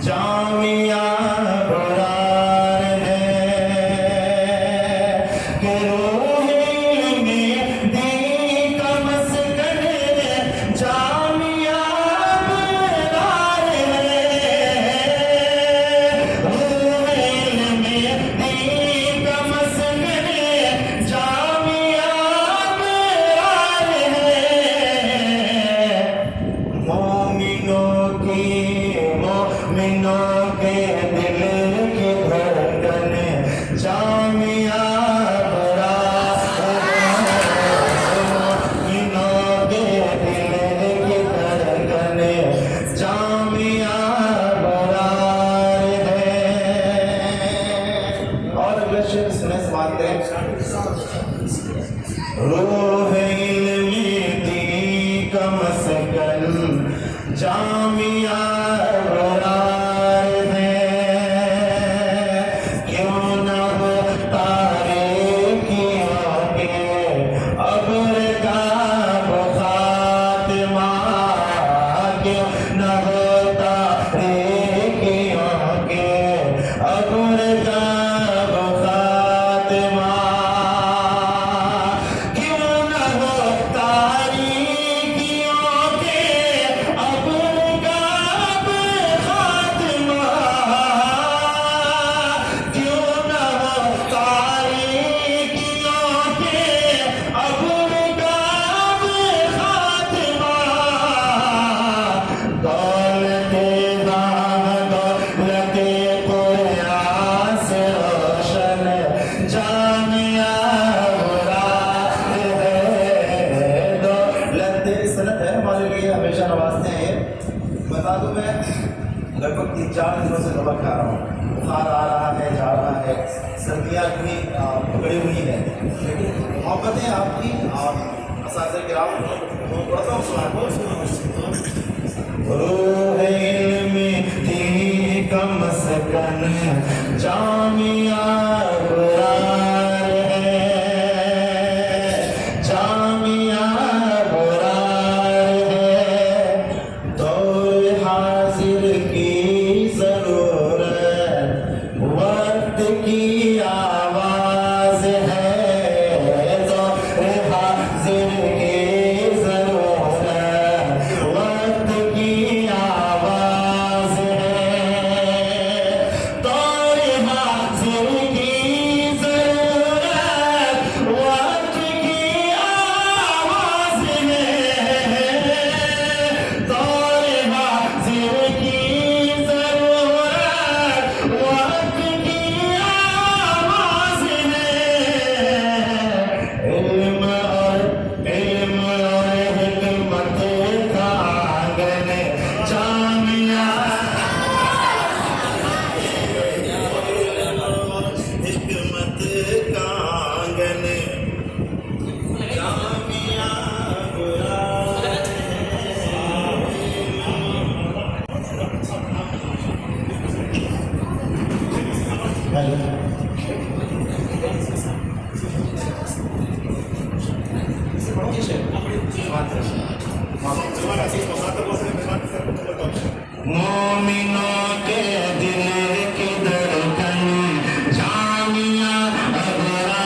जामिया बरार है कि रोहे में दी का मस्कन जामिया बरार है रोहे में दी का मस्कन जामिया बरार है मोमिनों के दिल की धड़कन जामिया बरार है मोमिनों के दिल की धड़कन जामिया बरार है। और अगला शेर सुने समाते रूह इल्मी दी का मस्कन जामिया बता दूं मैं लगभग 3-4 दिनों से दवा खा रहा हूँ। बुखार आ रहा है, जा रहा है, सर्दियाँ भी पकड़ी हुई है, लेकिन मोहब्बतें आपकी असाज़े किराम पढ़ता हूँ का मस्कन जामिया बरार है जामिया बरार है दौर हाजिर की जरूरत वक्त की आवाज है दौर हाजिर की जरूरत वक्त की आवाज है दौर हाजिर की जरूरत वक्त की आवाज है दौर हाजिर की जरूरत वक्त की आवाज है इल्म और हिकमत का आंगन जामिया हिकमत का आंगन जामिया बरार मोमिनों के दिल की धड़कन जामिया बरार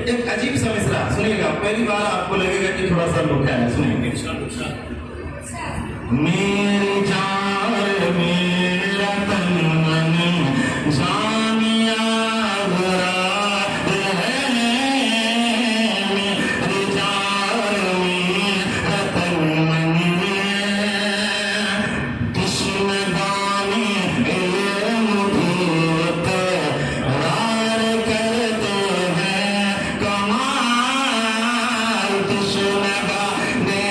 एक अजीब सा मिसरा सुनिएगा, पहली बार आपको लगेगा कि थोड़ा सा लुका है, सुनिएंगे। मेरी जान मेरा तन मन जानिया मुराद है, मेरी जान मेरा तन मन कृष्ण गाने मुझे रार करते हैं कमाल, कृष्ण गाने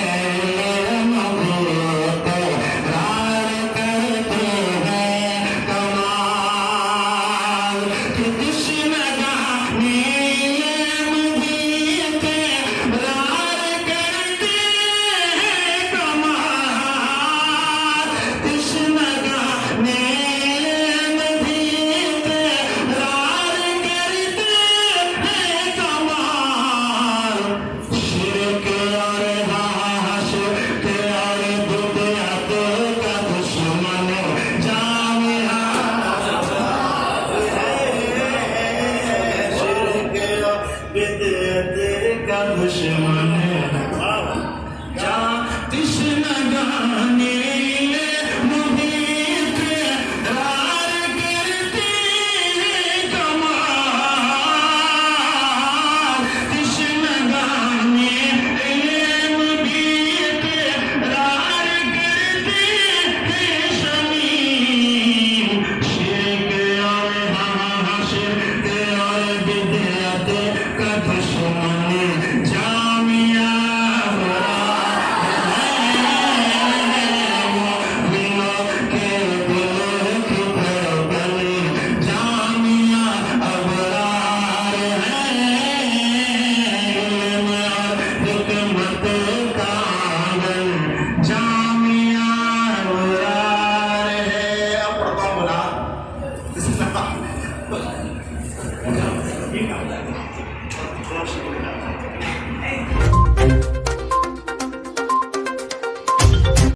दुश्मन जा कृष्ण गाने मुझे रार करते कमाल, कृष्ण गाने मुझे रार करते शमीम, शिरक और शिरक और बिदअत का दुश्मन जामिया के दिल की धड़कन, जामिया अबरार है, इल्म और हिकमत का आंगन, जामिया अबरार है। अब पढ़ता हूं बोला